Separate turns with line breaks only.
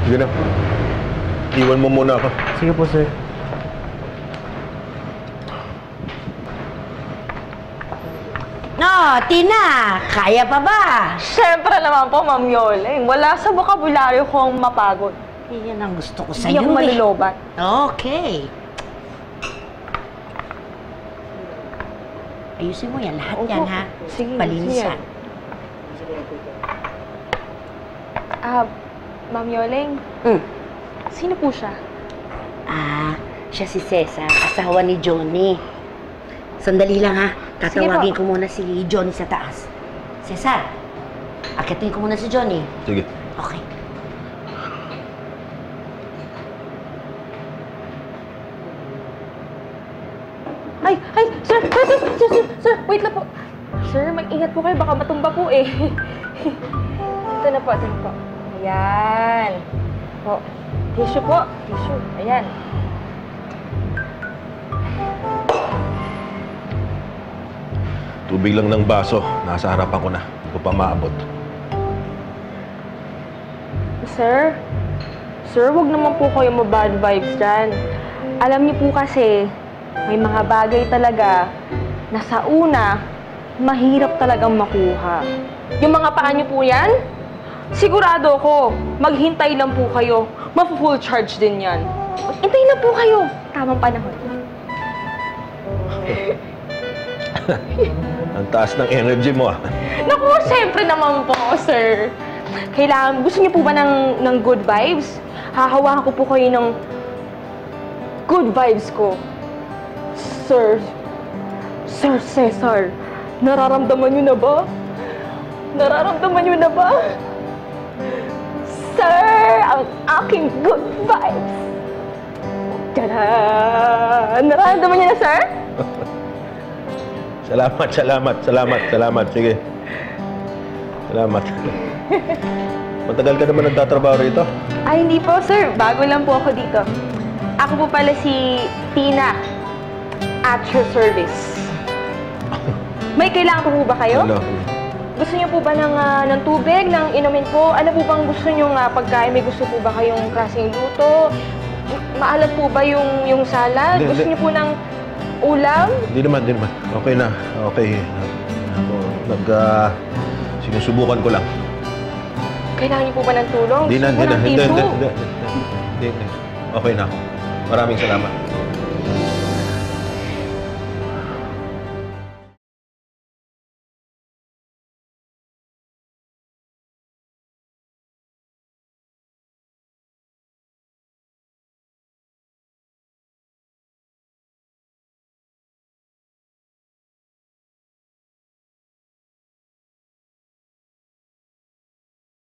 Sige na. Iwan mo muna ako.
Sige po, sir.
No, Tina! Kaya pa ba?
Siyempre naman po, Ma'am Yoleng. Wala sa bokabularyo ko ang mapagod.
Yan ang gusto ko
Hindi
sa'yo
ako malulobat.
Okay. Ayusin mo yan. Lahat yan, ha?
Sige,
Palinisan.
Ma'am Yoleng, sino po siya?
Siya si Cesar, asawa ni Johnny. Sandali lang, ha? Tatawagin ko muna si Johnny sa taas. Cesar, akitin ko muna si Johnny.
Sige.
Okay.
Sir, wait lang po. Sir, mag-ingat po kayo, baka matumba po eh. Ito na po. Ayan. Po. Tissue po. Tissue. Ayan.
Tubig lang ng baso. Nasa harapan ko na. Hindi ko pa maabot.
Sir, wag naman po kayo ma-bad vibes dyan. Alam niyo po kasi, may mga bagay talaga na sa una, mahirap talagang makuha. Yung mga paa niyo po yan, sigurado ko, maghintay lang po kayo. Ma-full charge din yan. Hintay na po kayo. Tamang panahon.
Ang taas ng energy mo, ah.
Naku, siyempre naman po, sir. Kailangan, gusto niyo po ba ng good vibes? Hahawakan ko po kayo ng good vibes ko. Sir Cesar, nararamdaman niyo na ba? Sir, ang aking good vibes. Tada! Nararamdaman niyo na, sir?
Salamat. Sige. Salamat. Matagal ka naman nagtatrabaho rito?
Ay, hindi po, sir. Bago lang po ako dito. Ako po pala si Tina. At your service. May kailangan po ba kayo?
Hello.
Gusto niyo po ba ng tubig, ng inumin po? Ano po bang gusto niyo pagkain? May gusto po ba kayong klaseng luto? Maalat po ba yung salad? Gusto niyo po ng ulam?
Hindi naman. Okay na. Okay. Sinusubukan ko lang.
Kailangan niyo po ba ng tulong?
Hindi na.
Walang tissue.
Hindi. Okay na ako. Maraming salamat.